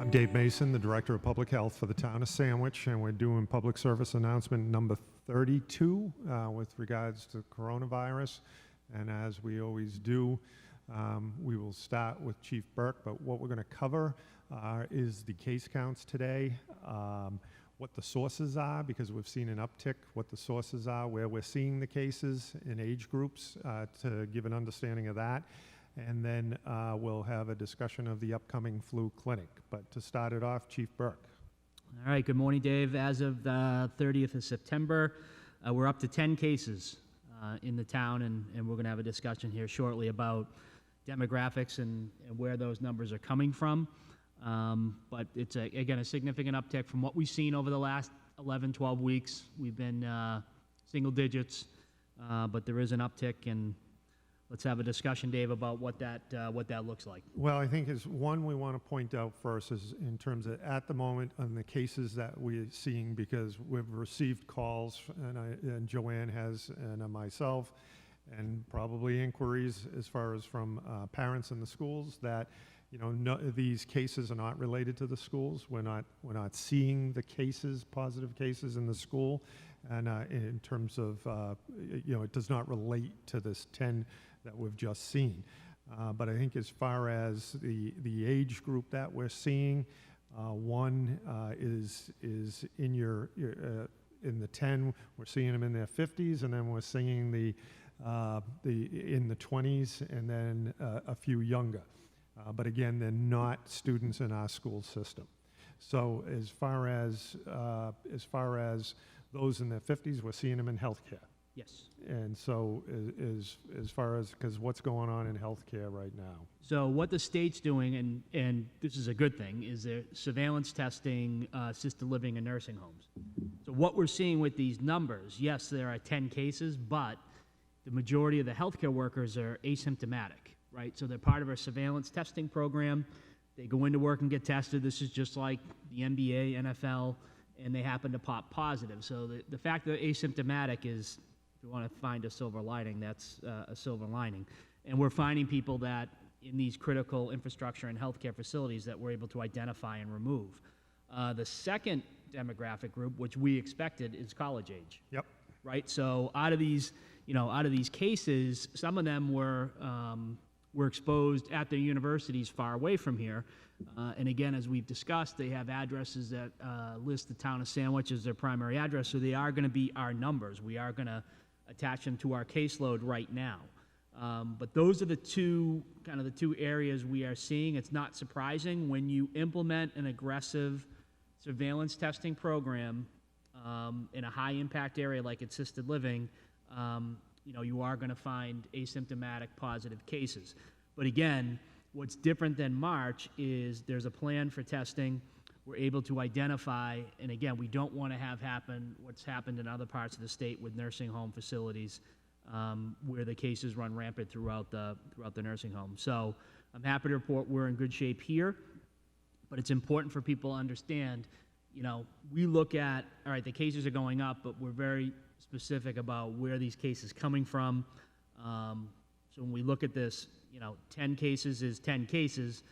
I'm Dave Mason, the Director of Public Health for the town of Sandwich, and we're doing public service announcement number 32 with regards to coronavirus. And as we always do, we will start with Chief Burke, but what we're going to cover is the case counts today, what the sources are, because we've seen an uptick, what the sources are, where we're seeing the cases in age groups to give an understanding of that. And then we'll have a discussion of the upcoming flu clinic. But to start it off, Chief Burke. All right, good morning, Dave. As of the 30th of September, we're up to 10 cases in the town, and we're going to have a discussion here shortly about demographics and where those numbers are coming from. But it's, again, a significant uptick from what we've seen over the last 11, 12 weeks. We've been single digits, but there is an uptick, and let's have a discussion, Dave, about what that looks like. Well, I think is one we want to point out first is in terms of at the moment on the cases that we're seeing, because we've received calls, and Joanne has, and myself, and probably inquiries as far as from parents in the schools that these cases are not related to the schools. We're not seeing the cases, positive cases in the school, and in terms of it does not relate to this 10 that we've just seen. But I think as far as the age group that we're seeing, one is in in the 10. We're seeing them in their 50s, and then we're seeing the in the 20s, and then a few younger. But again, they're not students in our school system. So as far as those in their 50s, we're seeing them in healthcare. Yes. And so as far as, because what's going on in healthcare right now? So what the state's doing, and this is a good thing, is they're surveillance testing assisted living and nursing homes. So what we're seeing with these numbers, yes, there are 10 cases, but the majority of the healthcare workers are asymptomatic, right? So they're part of our surveillance testing program. They go into work and get tested. This is just like the NBA, NFL, and they happen to pop positive. So the fact that they're asymptomatic is, if you want to find a silver lining, that's a silver lining. And we're finding people that in these critical infrastructure and healthcare facilities that we're able to identify and remove. The second demographic group, which we expected, is college age. Yep. Right. So out of these cases, some of them were exposed at their universities far away from here. And again, as we've discussed, they have addresses that list the town of Sandwich as their primary address, so they are going to be our numbers. We are going to attach them to our caseload right now. But those are the two areas we are seeing. It's not surprising when you implement an aggressive surveillance testing program in a high-impact area like assisted living. You are going to find asymptomatic positive cases. But again, what's different than March is there's a plan for testing. We're able to identify, and again, we don't want to have happen what's happened in other parts of the state with nursing home facilities where the cases run rampant throughout the nursing home. So I'm happy to report we're in good shape here, but it's important for people to understand, we look at, all right, the cases are going up, but we're very specific about where these cases coming from. So when we look at this, 10 cases is 10 cases,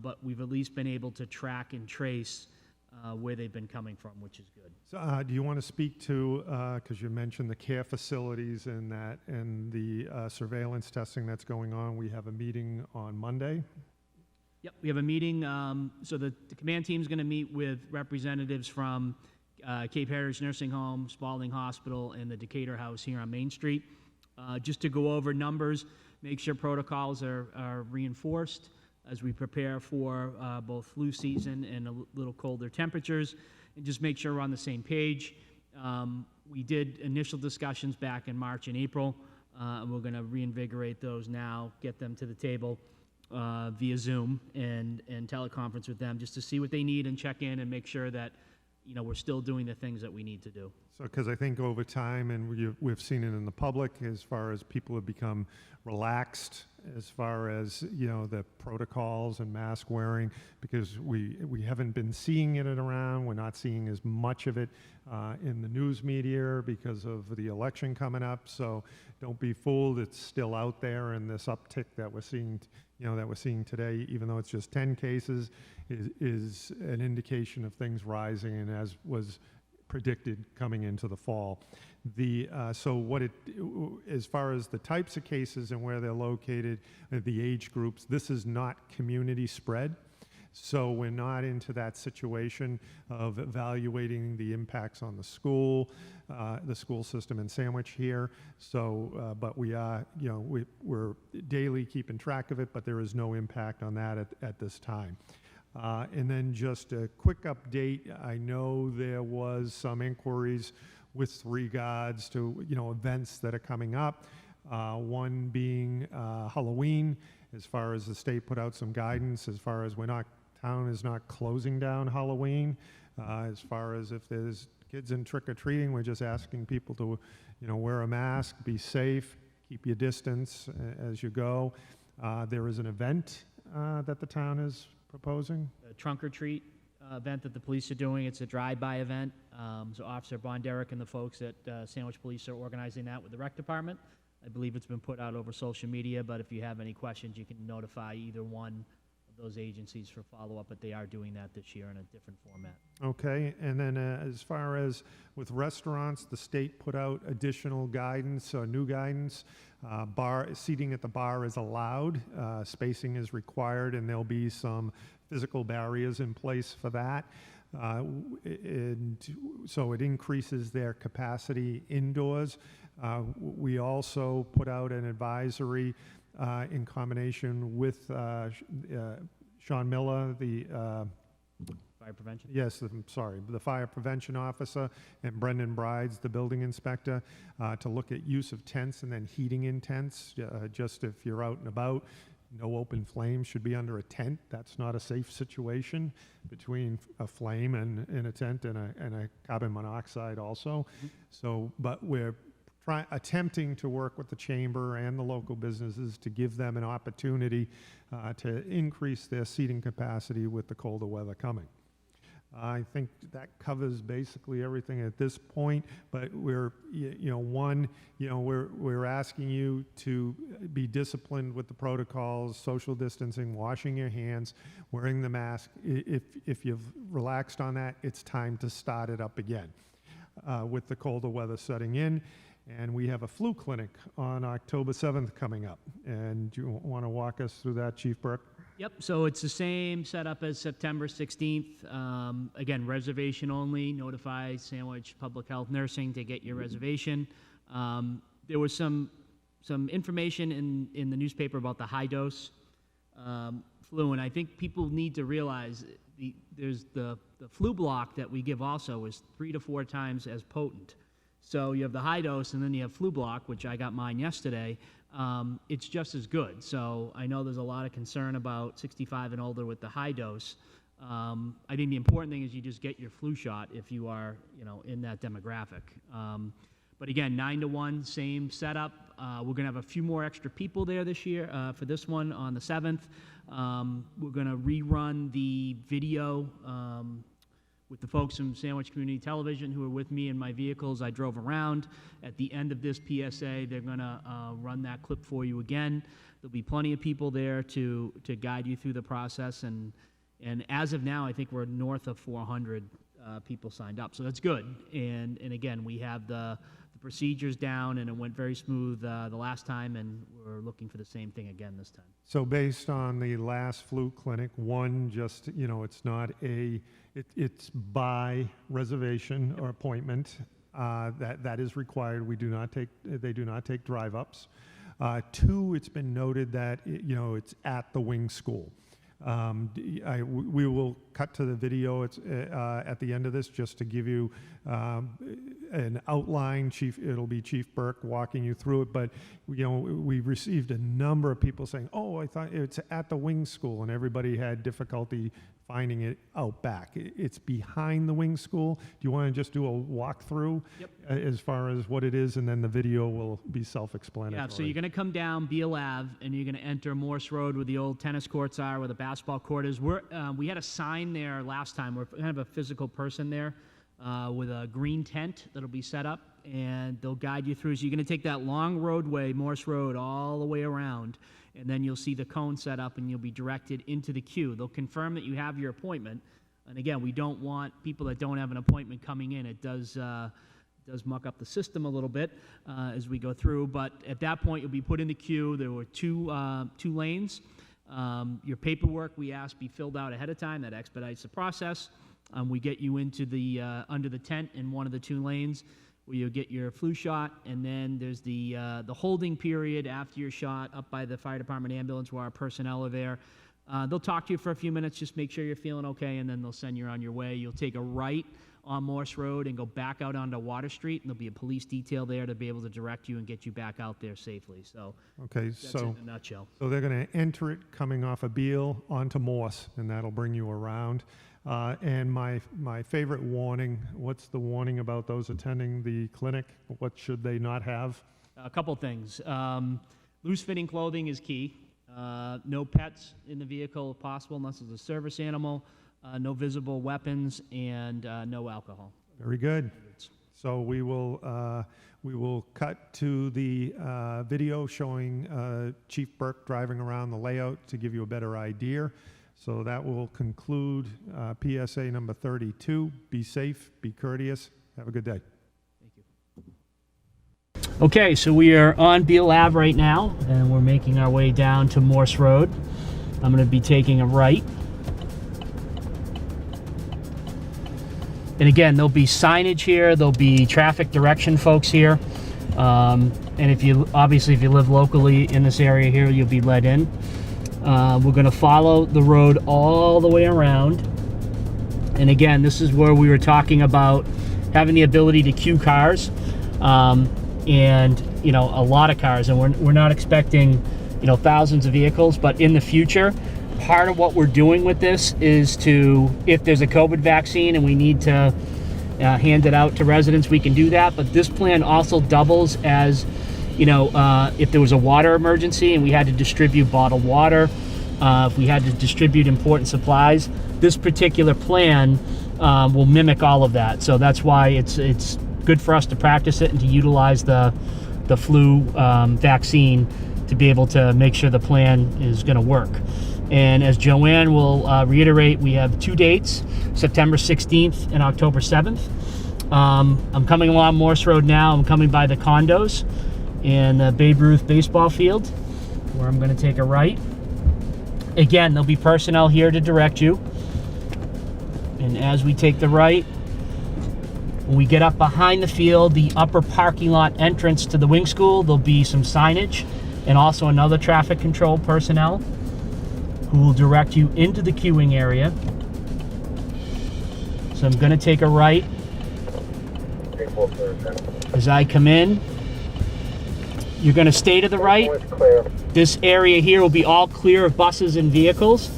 but we've at least been able to track and trace where they've been coming from, which is good. So do you want to speak to, because you mentioned the care facilities and the surveillance testing that's going on? We have a meeting on Monday. Yep, we have a meeting. So the command team is going to meet with representatives from Cape Heritage Nursing Home, Spalding Hospital, and the Decatur House here on Main Street, just to go over numbers, make sure protocols are reinforced as we prepare for both flu season and a little colder temperatures, and just make sure we're on the same page. We did initial discussions back in March and April, and we're going to reinvigorate those now, get them to the table via Zoom and teleconference with them just to see what they need and check in and make sure that we're still doing the things that we need to do. So, because I think over time, and we've seen it in the public, as far as people have become relaxed as far as, the protocols and mask wearing, because we haven't been seeing it around. We're not seeing as much of it in the news media because of the election coming up. So don't be fooled. It's still out there, and this uptick that we're seeing, today, even though it's just 10 cases, is an indication of things rising, and as was predicted coming into the fall. As far as the types of cases and where they're located, the age groups, this is not community spread. So we're not into that situation of evaluating the impacts on the school system in Sandwich here. So, but we are, we're daily keeping track of it, but there is no impact on that at this time. And then just a quick update. I know there was some inquiries with regards to, events that are coming up. One being Halloween, as far as the state put out some guidance, as far as town is not closing down Halloween. As far as if there's kids in trick-or-treating, we're just asking people to, wear a mask, be safe, keep your distance as you go. There is an event that the town is proposing. The trunk or treat event that the police are doing. It's a drive-by event. So Officer Bonderick and the folks at Sandwich Police are organizing that with the rec department. I believe it's been put out over social media, but if you have any questions, you can notify either one of those agencies for follow-up, but they are doing that this year in a different format. Okay, and then as far as with restaurants, the state put out additional guidance, new guidance. Seating at the bar is allowed, spacing is required, and there'll be some physical barriers in place for that. And so it increases their capacity indoors. We also put out an advisory in combination with Sean Miller, the Fire prevention? Yes, I'm sorry, the fire prevention officer, and Brendan Brides, the building inspector, to look at use of tents and then heating in tents. Just if you're out and about, no open flame should be under a tent. That's not a safe situation between a flame and a tent and a carbon monoxide also. So, but we're attempting to work with the chamber and the local businesses to give them an opportunity to increase their seating capacity with the colder weather coming. I think that covers basically everything at this point, but we're asking you to be disciplined with the protocols, social distancing, washing your hands, wearing the mask. If you've relaxed on that, it's time to start it up again with the colder weather setting in. And we have a flu clinic on October 7th coming up. And do you want to walk us through that, Chief Burke? Yep, so it's the same setup as September 16th. Again, reservation only. Notify Sandwich Public Health Nursing to get your reservation. There was some information in the newspaper about the high dose flu, and I think people need to realize there's the flu block that we give also is 3 to 4 times as potent. So you have the high dose, and then you have flu block, which I got mine yesterday. It's just as good. So I know there's a lot of concern about 65 and older with the high dose. I think the important thing is you just get your flu shot if you are, in that demographic. But again, 9 to 1, same setup. We're going to have a few more extra people there this year for this one on the 7th. We're going to rerun the video with the folks from Sandwich Community Television who were with me in my vehicles. I drove around. At the end of this PSA, they're going to run that clip for you again. There'll be plenty of people there to guide you through the process. And as of now, I think we're north of 400 people signed up. So that's good. And again, we have the procedures down, and it went very smooth the last time, and we're looking for the same thing again this time. So based on the last flu clinic, just, it's not it's by reservation or appointment. That is required. They do not take drive-ups. 2, it's been noted that, it's at the wing school. We will cut to the video at the end of this just to give you an outline. It'll be Chief Burke walking you through it, but we received a number of people saying, "Oh, I thought it's at the wing school," and everybody had difficulty finding it out back. It's behind the wing school. Do you want to just do a walkthrough as far as what it is, and then the video will be self-explanatory? Yeah, so you're going to come down Beale Ave, and you're going to enter Morse Road where the old tennis courts are, where the basketball court is. We had a sign there last time. We're kind of a physical person there with a green tent that'll be set up, and they'll guide you through. So you're going to take that long roadway, Morse Road, all the way around, and then you'll see the cone set up, and you'll be directed into the queue. They'll confirm that you have your appointment. And again, we don't want people that don't have an appointment coming in. It does muck up the system a little bit as we go through. But at that point, you'll be put in the queue. There were two lanes. Your paperwork, we ask, be filled out ahead of time. That expedites the process. We get you into the under the tent in one of the 2 lanes, where you'll get your flu shot, and then there's the holding period after your shot up by the fire department ambulance where our personnel are there. They'll talk to you for a few minutes, just make sure you're feeling okay, and then they'll send you on your way. You'll take a right on Morse Road and go back out onto Water Street, and there'll be a police detail there to be able to direct you and get you back out there safely. So okay, that's it in a nutshell. So they're going to enter it coming off of Beale onto Morse, and that'll bring you around. And my favorite warning, what's the warning about those attending the clinic? What should they not have? A couple things. Loose-fitting clothing is key. No pets in the vehicle if possible, unless it's a service animal. No visible weapons, and no alcohol. Very good. So we will cut to the video showing Chief Burke driving around the layout to give you a better idea. So that will conclude PSA number 32. Be safe, be courteous. Have a good day. Thank you. Okay, so we are on Beale Ave right now, and we're making our way down to Morse Road. I'm going to be taking a right. And again, there'll be signage here. There'll be traffic direction folks here. And if you live locally in this area here, you'll be led in. We're going to follow the road all the way around. And again, this is where we were talking about having the ability to queue cars, and a lot of cars. And we're not expecting thousands of vehicles, but in the future, part of what we're doing with this is to, if there's a COVID vaccine and we need to hand it out to residents, we can do that. But this plan also doubles as if there was a water emergency and we had to distribute bottled water, if we had to distribute important supplies, this particular plan will mimic all of that. So that's why it's good for us to practice it and to utilize the flu vaccine to be able to make sure the plan is going to work. And as Joanne will reiterate, we have 2 dates, September 16th and October 7th. I'm coming along Morse Road now. I'm coming by the condos and the Babe Ruth baseball field, where I'm going to take a right. Again, there'll be personnel here to direct you. And as we take the right, when we get up behind the field, the upper parking lot entrance to the wing school, there'll be some signage and also another traffic control personnel who will direct you into the queuing area. So I'm going to take a right. As I come in, you're going to stay to the right. This area here will be all clear of buses and vehicles.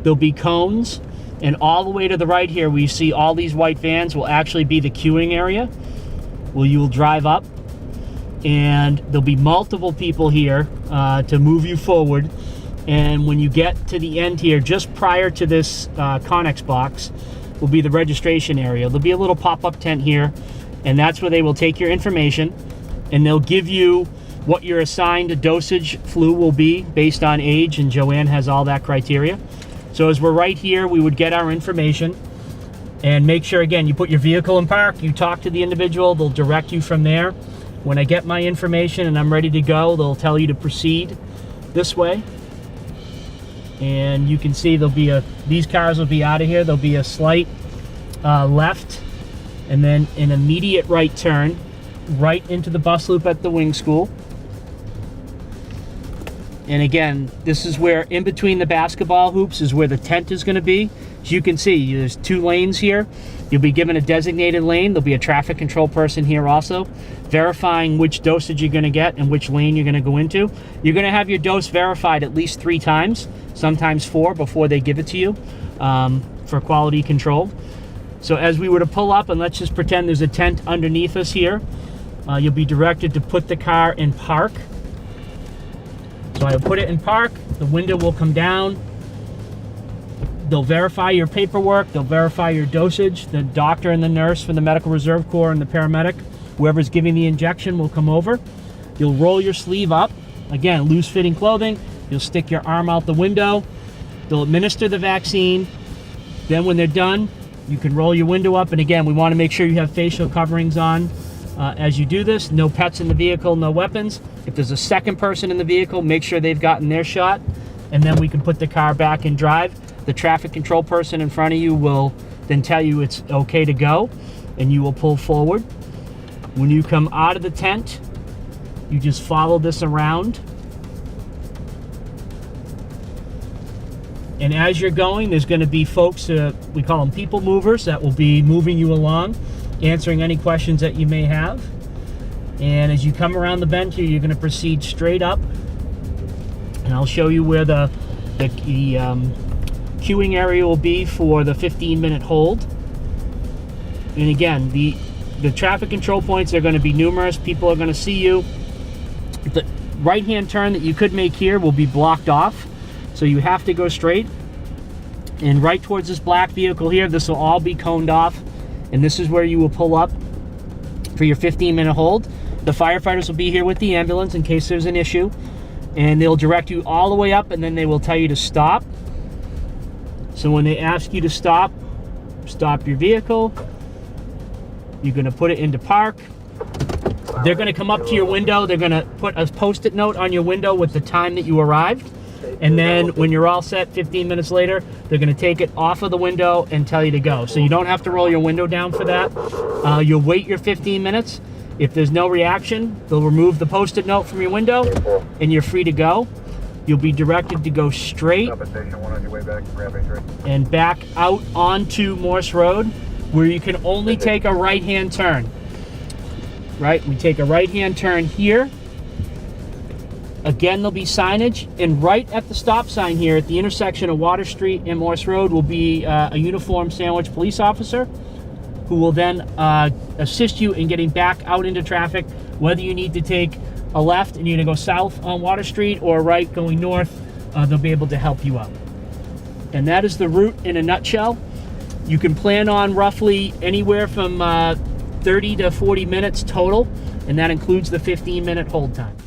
There'll be cones, and all the way to the right here, we see all these white vans will actually be the queuing area where you will drive up, and there'll be multiple people here to move you forward. And when you get to the end here, just prior to this Connex box, will be the registration area. There'll be a little pop-up tent here, and that's where they will take your information, and they'll give you what your assigned dosage flu will be based on age, and Joanne has all that criteria. So as we're right here, we would get our information and make sure, again, you put your vehicle in park, you talk to the individual, they'll direct you from there. When I get my information and I'm ready to go, they'll tell you to proceed this way. And you can see these cars will be out of here. There'll be a slight left and then an immediate right turn right into the bus loop at the wing school. And again, this is where, in between the basketball hoops, is where the tent is going to be. As you can see, there's 2 lanes here. You'll be given a designated lane. There'll be a traffic control person here also, verifying which dosage you're going to get and which lane you're going to go into. You're going to have your dose verified at least 3 times, sometimes 4, before they give it to you, for quality control. So as we were to pull up, and let's just pretend there's a tent underneath us here, you'll be directed to put the car in park. So I'll put it in park, the window will come down, they'll verify your paperwork, they'll verify your dosage, the doctor and the nurse from the Medical Reserve Corps and the paramedic, whoever's giving the injection, will come over. You'll roll your sleeve up, again, loose fitting clothing, you'll stick your arm out the window, they'll administer the vaccine, then when they're done, you can roll your window up, and again, we want to make sure you have facial coverings on as you do this. No pets in the vehicle, no weapons. If there's a second person in the vehicle, make sure they've gotten their shot, and then we can put the car back in drive. The traffic control person in front of you will then tell you it's okay to go, and you will pull forward. When you come out of the tent, you just follow this around. And as you're going, there's going to be folks, we call them people movers, that will be moving you along, answering any questions that you may have. And as you come around the bend here, you're going to proceed straight up. And I'll show you where the queuing area will be for the 15-minute hold. And again, the traffic control points are going to be numerous. People are going to see you. The right-hand turn that you could make here will be blocked off. So you have to go straight and right towards this black vehicle here. This will all be coned off, and this is where you will pull up for your 15-minute hold. The firefighters will be here with the ambulance in case there's an issue, and they'll direct you all the way up, and then they will tell you to stop. So when they ask you to stop your vehicle. You're going to put it into park. They're going to come up to your window. They're going to put a Post-it note on your window with the time that you arrived. And then when you're all set, 15 minutes later, they're going to take it off of the window and tell you to go. So you don't have to roll your window down for that. You'll wait your 15 minutes. If there's no reaction, they'll remove the Post-it note from your window, and you're free to go. You'll be directed to go straight and back out onto Morse Road, where you can only take a right-hand turn. Right? We take a right-hand turn here. Again, there'll be signage, and right at the stop sign here at the intersection of Water Street and Morse Road will be a uniformed sandwich police officer who will then assist you in getting back out into traffic, whether you need to take a left and you're going to go south on Water Street or right going north. They'll be able to help you out. And that is the route in a nutshell. You can plan on roughly anywhere from 30 to 40 minutes total, and that includes the 15-minute hold time.